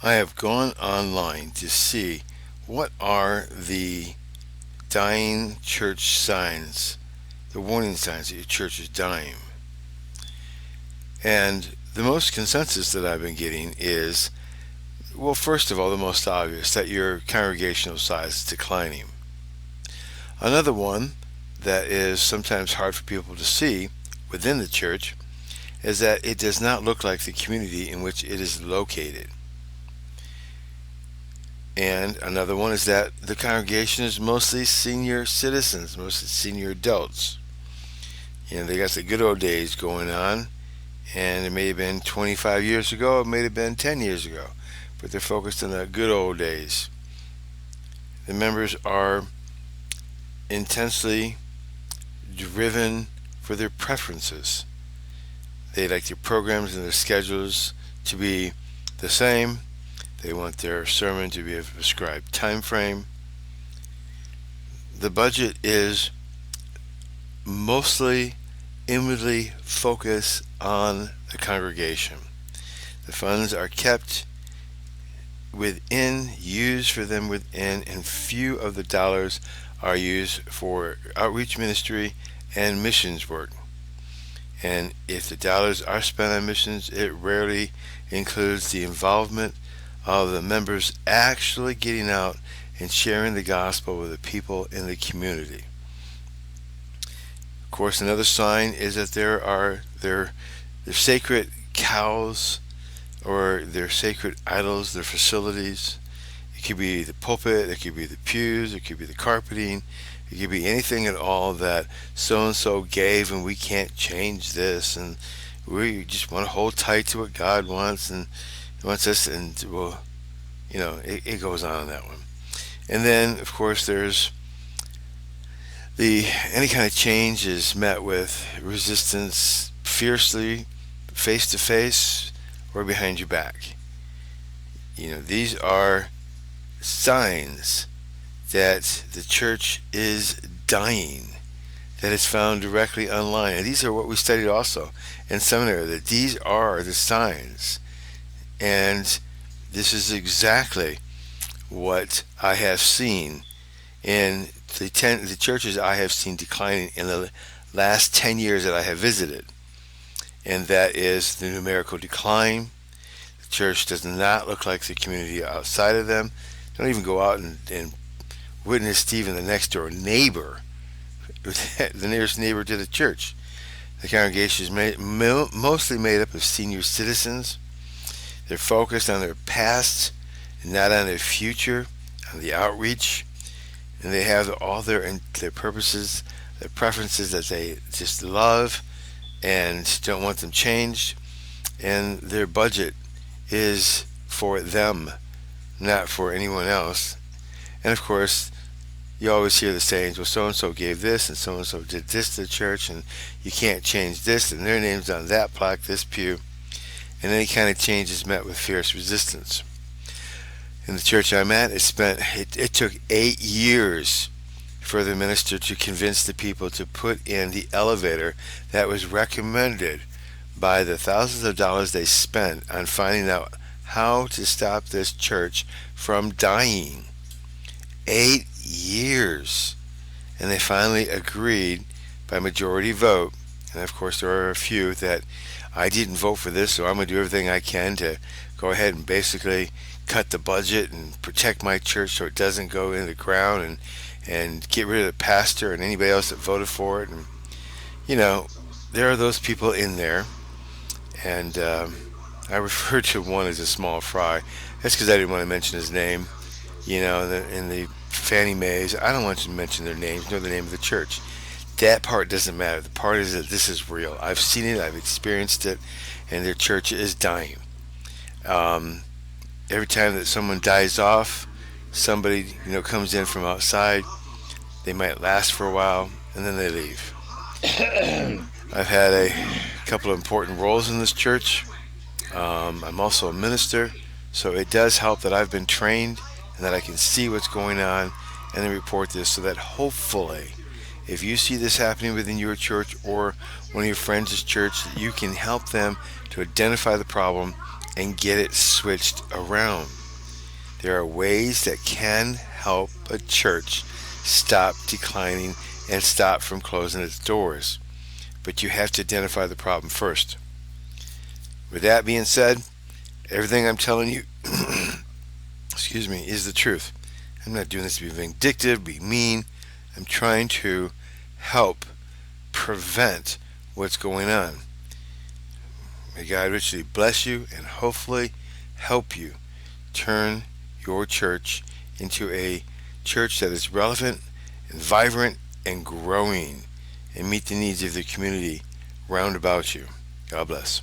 I have gone online to see what are the dying church signs, the warning signs that your church is dying. And the most consensus that I've been getting is, well, first of all, the most obvious, that your congregational size is declining. Another one that is sometimes hard for people to see within the church is that it does not look like the community in which it is located. And another one is that the congregation is mostly senior citizens, mostly senior adults. They got the good old days going on, and it may have been 25 years ago, it may have been 10 years ago, but they're focused on the good old days. The members are intensely driven for their preferences. They like their programs and their schedules to be the same. They want their sermon to be a prescribed time frame. The budget is mostly inwardly focused on the congregation. The funds are kept within, used for them within, and few of the dollars are used for outreach ministry and missions work. And if the dollars are spent on missions, it rarely includes the involvement of the members actually getting out and sharing the gospel with the people in the community. Of course, another sign is that there are their sacred cows or their sacred idols, their facilities. It could be the pulpit, it could be the pews, it could be the carpeting, it could be anything at all that so-and-so gave and we can't change this, and we just want to hold tight to what God wants and He wants us, and well, it goes on that one. And then, of course, there's any kind of change is met with resistance fiercely, face to face, or behind your back. These are signs that the church is dying, that is found directly online. And these are what we studied also in seminary, that these are the signs. And this is exactly what I have seen in the churches I have seen declining in the last 10 years that I have visited. And that is the numerical decline. The church does not look like the community outside of them. Don't even go out and witness even the next door neighbor, the nearest neighbor to the church. The congregation is mostly made up of senior citizens. They're focused on their past and not on their future, on the outreach. And they have all their purposes, their preferences that they just love and don't want them changed. And their budget is for them, not for anyone else. And of course, you always hear the sayings, well, so-and-so gave this and so-and-so did this to the church and you can't change this and their name's on that plaque, this pew. And any kind of change is met with fierce resistance. In the church I'm at, it took 8 years for the minister to convince the people to put in the elevator that was recommended by the thousands of dollars they spent on finding out how to stop this church from dying. 8 years. And they finally agreed by majority vote. And of course there are a few that I didn't vote for this, so I'm going to do everything I can to go ahead and basically cut the budget and protect my church so it doesn't go in the ground, and get rid of the pastor and anybody else that voted for it. And there are those people in there, and I referred to one as a small fry. That's because I didn't want to mention his name. In the Fannie Mae's, I don't want you to mention their names nor the name of the church. That part doesn't matter. The part is that this is real. I've seen it, I've experienced it, and their church is dying. Every time that someone dies off, somebody comes in from outside. They might last for a while, and then they leave. I've had a couple of important roles in this church. I'm also a minister, so it does help that I've been trained and that I can see what's going on and then report this, so that hopefully, if you see this happening within your church or one of your friends' church, that you can help them to identify the problem and get it switched around. There are ways that can help a church stop declining and stop from closing its doors. But you have to identify the problem first. With that being said, everything I'm telling you, excuse me, is the truth. I'm not doing this to be vindictive, be mean. I'm trying to help prevent what's going on. May God richly bless you and hopefully help you turn your church into a church that is relevant and vibrant and growing and meet the needs of the community round about you. God bless.